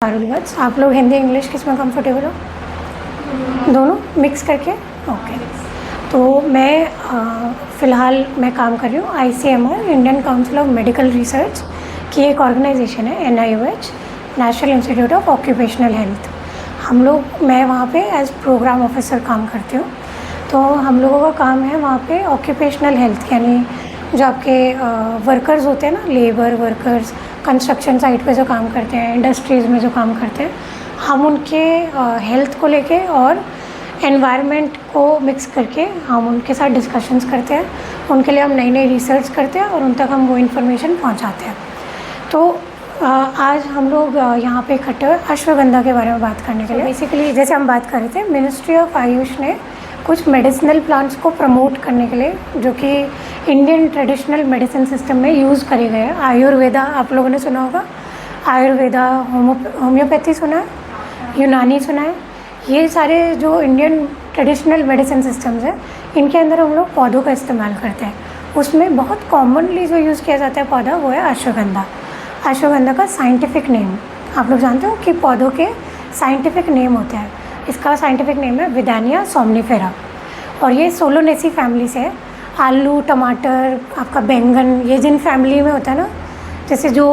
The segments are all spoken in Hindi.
पारुल वत्स। आप लोग हिंदी इंग्लिश किस में कंफर्टेबल हो? दोनों मिक्स करके? ओके। तो मैं फ़िलहाल मैं काम कर रही हूँ ICMR, Indian council of medical research की एक ऑर्गेनाइजेशन है, NIOH, national institute of occupational health. मैं वहाँ पे एज प्रोग्राम ऑफिसर काम करती हूँ। तो हम लोगों का काम है वहाँ पे ऑक्यूपेशनल हेल्थ, यानी जो आपके वर्कर्स होते हैं ना, लेबर वर्कर्स, कंस्ट्रक्शन साइट पे जो काम करते हैं, इंडस्ट्रीज़ में जो काम करते हैं, हम उनके हेल्थ को लेके और एनवायरनमेंट को मिक्स करके हम उनके साथ डिस्कशंस करते हैं। उनके लिए हम नई नई रिसर्च करते हैं और उन तक हम वो इन्फॉर्मेशन पहुंचाते हैं। तो आज हम लोग यहाँ पे इकट्ठे हुए अश्वगंधा के बारे में बात करने के लिए। बेसिकली जैसे हम बात कर रहे थे, मिनिस्ट्री ऑफ आयुष ने कुछ मेडिसिनल प्लांट्स को प्रमोट करने के लिए, जो कि इंडियन ट्रेडिशनल मेडिसिन सिस्टम में यूज़ करे गए हैं। आयुर्वेदा आप लोगों ने सुना होगा, आयुर्वेदा, होम्योपैथी सुना है, यूनानी सुना है। ये सारे जो इंडियन ट्रेडिशनल मेडिसिन सिस्टम्स हैं, इनके अंदर हम लोग पौधों का इस्तेमाल करते हैं। उसमें बहुत कॉमनली जो यूज़ किया जाता है पौधा, वो है अश्वगंधा। अश्वगंधा का साइंटिफिक नेम आप लोग जानते हो कि पौधों के साइंटिफिक नेम होते हैं। इसका साइंटिफिक नेम है विदानिया सोमनीफेरा और ये सोलोनेसी फैमिली से है। आलू, टमाटर, आपका बैंगन, ये जिन फैमिली में होता है ना, जैसे जो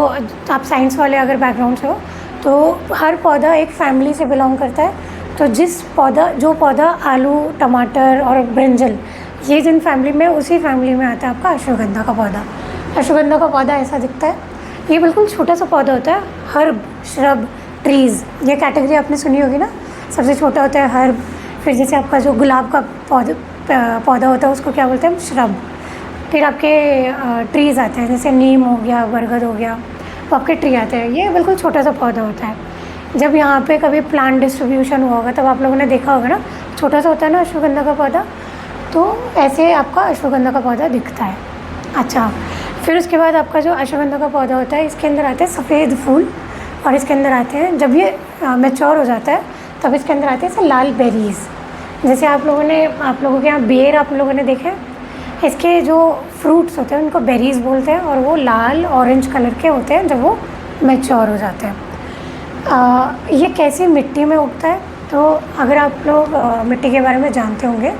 आप साइंस वाले अगर बैकग्राउंड से हो तो हर पौधा एक फैमिली से बिलोंग करता है। तो जो पौधा आलू, टमाटर और ब्रिंजल, ये जिन फैमिली में, उसी फैमिली में आता है आपका अश्वगंधा का पौधा। अश्वगंधा का पौधा ऐसा दिखता है। ये बिल्कुल छोटा सा पौधा होता है, हर्ब, श्रब, ट्रीज़, ये कैटेगरी आपने सुनी होगी ना। सबसे छोटा होता है हर्ब, फिर जैसे आपका जो गुलाब का पौधा होता है उसको क्या बोलते हैं, श्रब। फिर आपके ट्रीज़ आते हैं, जैसे नीम हो गया, बरगद हो गया, वो आपके ट्री आते हैं। ये बिल्कुल छोटा सा पौधा होता है। जब यहाँ पे कभी प्लांट डिस्ट्रीब्यूशन हुआ होगा तब आप लोगों ने देखा होगा ना, छोटा सा होता है ना अश्वगंधा का पौधा। तो ऐसे आपका अश्वगंधा का पौधा दिखता है। अच्छा, फिर उसके बाद आपका जो अश्वगंधा का पौधा होता है, इसके अंदर आते हैं सफ़ेद फूल और इसके अंदर आते हैं, जब ये मैच्योर हो जाता है तब इसके अंदर आते हैं ऐसे लाल बेरीज़। जैसे आप लोगों के यहाँ बेर आप लोगों ने देखे, इसके जो फ्रूट्स होते हैं उनको बेरीज़ बोलते हैं और वो लाल ऑरेंज कलर के होते हैं जब वो मैच्योर हो जाते हैं। ये कैसी मिट्टी में उगता है, तो अगर आप लोग मिट्टी के बारे में जानते होंगे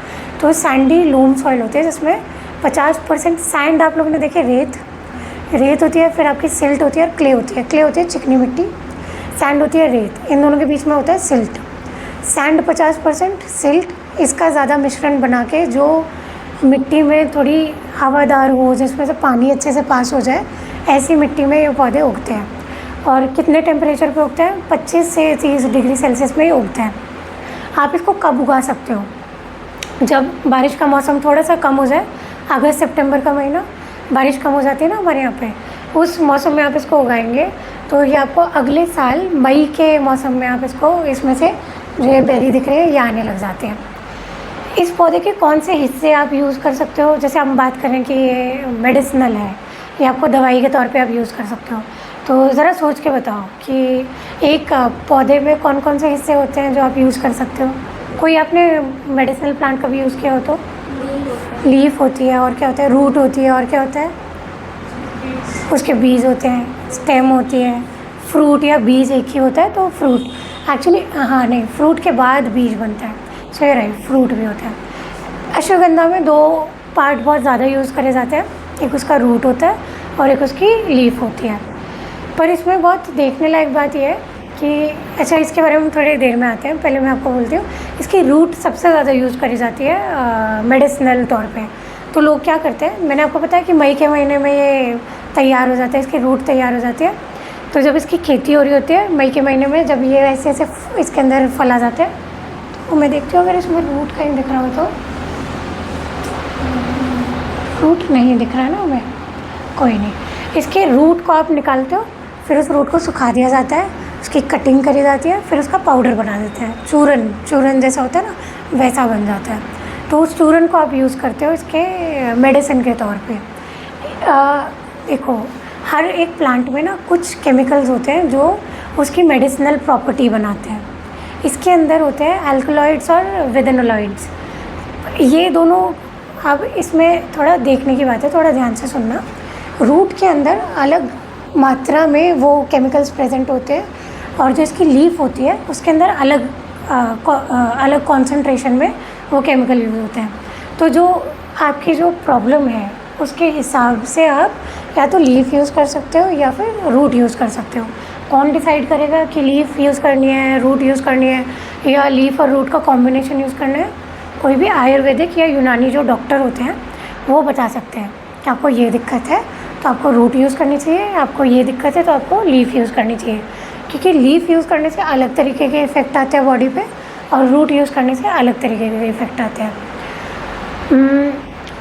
तो सैंडी लूम सॉइल होती है, जिसमें 50% सैंड आप लोगों ने देखे, रेत होती है, फिर आपकी सिल्ट होती है और क्ले होती है। क्ले होती है चिकनी मिट्टी, सैंड होती है रेत, इन दोनों के बीच में होता है सिल्ट। सैंड 50%, सिल्ट, इसका ज़्यादा मिश्रण बना के जो मिट्टी में थोड़ी हवादार हो, जिसमें से पानी अच्छे से पास हो जाए, ऐसी मिट्टी में ये पौधे उगते हैं। और कितने टेम्परेचर पे उगते हैं, 25 से 30 डिग्री सेल्सियस में ही उगते हैं। आप इसको कब उगा सकते हो, जब बारिश का मौसम थोड़ा सा कम हो जाए, अगस्त सितंबर का महीना बारिश कम हो जाती है ना हमारे यहाँ पे, उस मौसम में आप इसको उगाएंगे तो ये आपको अगले साल मई के मौसम में आप इसमें से जो ये बेरी दिख रहे हैं ये आने लग जाते हैं। इस पौधे के कौन से हिस्से आप यूज़ कर सकते हो, जैसे हम बात करें कि ये मेडिसिनल है, ये आपको दवाई के तौर पे आप यूज़ कर सकते हो, तो ज़रा सोच के बताओ कि एक पौधे में कौन कौन से हिस्से होते हैं जो आप यूज़ कर सकते हो। कोई आपने मेडिसिनल प्लांट कभी यूज़ किया हो तो? लीफ होती है, और क्या होता है, रूट होती है, और क्या होता है, उसके बीज होते हैं, स्टेम होती है, फ्रूट या बीज एक ही होता है तो फ्रूट एक्चुअली, हाँ नहीं, फ्रूट के बाद बीज बनता है, सही रहे, फ्रूट भी होता है। अश्वगंधा में 2 पार्ट बहुत ज़्यादा यूज़ करे जाते हैं, एक उसका रूट होता है और एक उसकी लीफ होती है। पर इसमें बहुत देखने लायक बात यह है कि, अच्छा इसके बारे में थोड़ी देर में आते हैं, पहले मैं आपको बोलती हूँ, इसकी रूट सबसे ज़्यादा यूज़ करी जाती है मेडिसिनल तौर पे। तो लोग क्या करते हैं, मैंने आपको बताया कि मई के महीने में ये तैयार हो जाता है, इसकी रूट तैयार हो जाती है। तो जब इसकी खेती हो रही होती है मई के महीने में, जब ये ऐसे ऐसे इसके अंदर फल आ जाते हैं, तो मैं देखती हूँ अगर इसमें रूट कहीं दिख रहा हो तो, रूट नहीं दिख रहा है ना हमें, कोई नहीं। इसके रूट को आप निकालते हो, फिर उस रूट को सुखा दिया जाता है, उसकी कटिंग करी जाती है, फिर उसका पाउडर बना देते हैं, चूरन जैसा होता है ना, वैसा बन जाता है। तो उस चूरन को आप यूज़ करते हो इसके मेडिसिन के तौर पे। देखो, हर एक प्लांट में ना कुछ केमिकल्स होते हैं जो उसकी मेडिसिनल प्रॉपर्टी बनाते हैं। इसके अंदर होते हैं अल्कलॉइड्स और विदेनोलॉइड्स, ये दोनों। अब इसमें थोड़ा देखने की बात है, थोड़ा ध्यान से सुनना। रूट के अंदर अलग मात्रा में वो केमिकल्स प्रेजेंट होते हैं और जो इसकी लीफ होती है उसके अंदर अलग कॉन्सेंट्रेशन में वो केमिकल यूज़ होते हैं। तो जो आपकी जो प्रॉब्लम है उसके हिसाब से आप या तो लीफ यूज़ कर सकते हो या फिर रूट यूज़ कर सकते हो। कौन डिसाइड करेगा कि लीफ यूज़ करनी है, रूट यूज़ करनी है, या लीफ और रूट का कॉम्बिनेशन यूज़ करना है? कोई भी आयुर्वेदिक या यूनानी जो डॉक्टर होते हैं वो बता सकते हैं कि आपको ये दिक्कत है तो आपको रूट यूज़ करनी चाहिए, आपको ये दिक्कत है तो आपको लीफ यूज़ करनी चाहिए। क्योंकि लीफ यूज़ करने से अलग तरीके के इफ़ेक्ट आते हैं बॉडी पे और रूट यूज़ करने से अलग तरीके के इफ़ेक्ट आते हैं।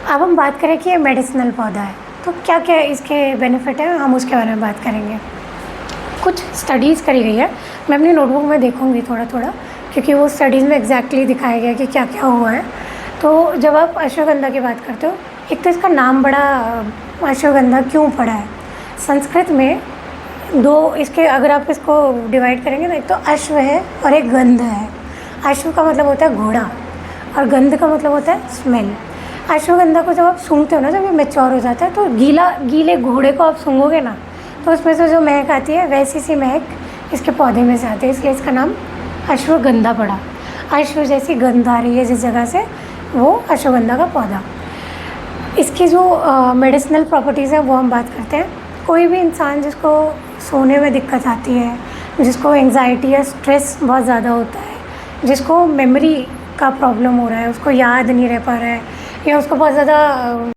अब हम बात करें कि ये मेडिसिनल पौधा है तो क्या क्या इसके बेनिफिट हैं, हम उसके बारे में बात करेंगे। कुछ स्टडीज़ करी गई है, मैं अपनी नोटबुक में देखूँगी थोड़ा थोड़ा, क्योंकि वो स्टडीज़ में एग्जैक्टली दिखाया गया कि क्या क्या हुआ है। तो जब आप अश्वगंधा की बात करते हो, एक तो इसका नाम बड़ा अश्वगंधा क्यों पड़ा है। संस्कृत में दो इसके, अगर आप इसको डिवाइड करेंगे ना, एक तो अश्व है और एक गंध है। अश्व का मतलब होता है घोड़ा और गंध का मतलब होता है स्मेल। अश्वगंधा को जब आप सूंघते हो ना, जब ये मैच्योर हो जाता है तो गीले घोड़े को आप सूंघोगे ना तो उसमें से जो महक आती है वैसी सी महक इसके पौधे में से आती है, इसलिए इसका नाम अश्वगंधा पड़ा। अश्व जैसी गंध आ रही है जिस जगह से, वो अश्वगंधा का पौधा। इसकी जो मेडिसिनल प्रॉपर्टीज़ हैं वो हम बात करते हैं। कोई भी इंसान जिसको सोने में दिक्कत आती है, जिसको एंग्जाइटी या स्ट्रेस बहुत ज़्यादा होता है, जिसको मेमोरी का प्रॉब्लम हो रहा है, उसको याद नहीं रह पा रहा है, या उसको बहुत ज़्यादा